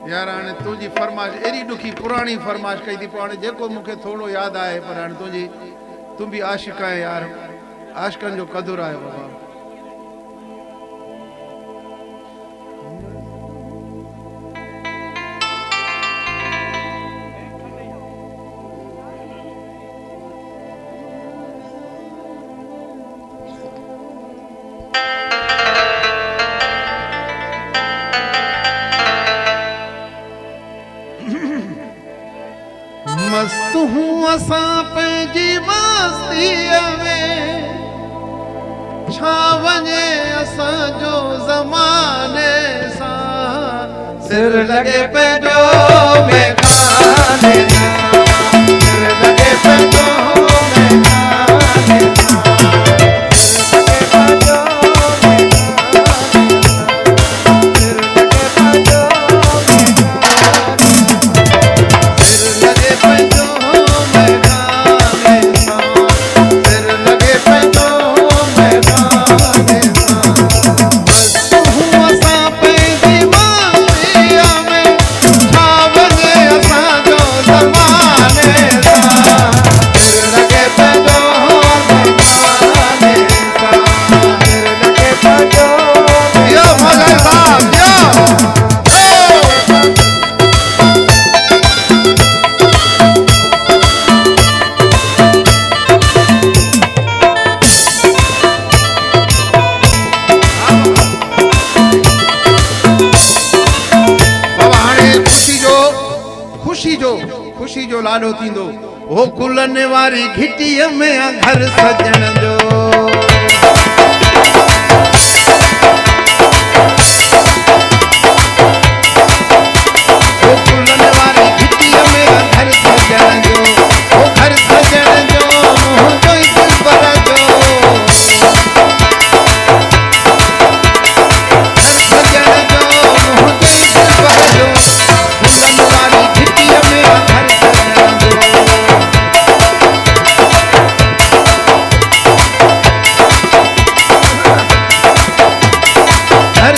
यार हाणे तुझी फरमाइश एड़ी दुखी पुरानी फरमाइश कई थी पाने जेको मुखे थोड़ो याद आए पर हाणे तुझी तू भी आशिक है यार आशिकन जो कदुर है बाबा मस्त हूँ असा पंहिंजी मस्तीअ में छा वञे असांजो ज़माने सां सिर लॻे पंहिंजो मेखाने सां सिर लॻे पंहिंजो मेखाने खुशी जो लाडो थींदो हो गुलन वारी घिटीअ में घर सजण जो हो गुलन वारी घिटीअ में घर सजण जो हो घर सजण जो मुंहिंजो ई दिलबर जो घर सजण जो मुंहिंजो ई दिलबर जो गुलन वारी घिटीअ में हर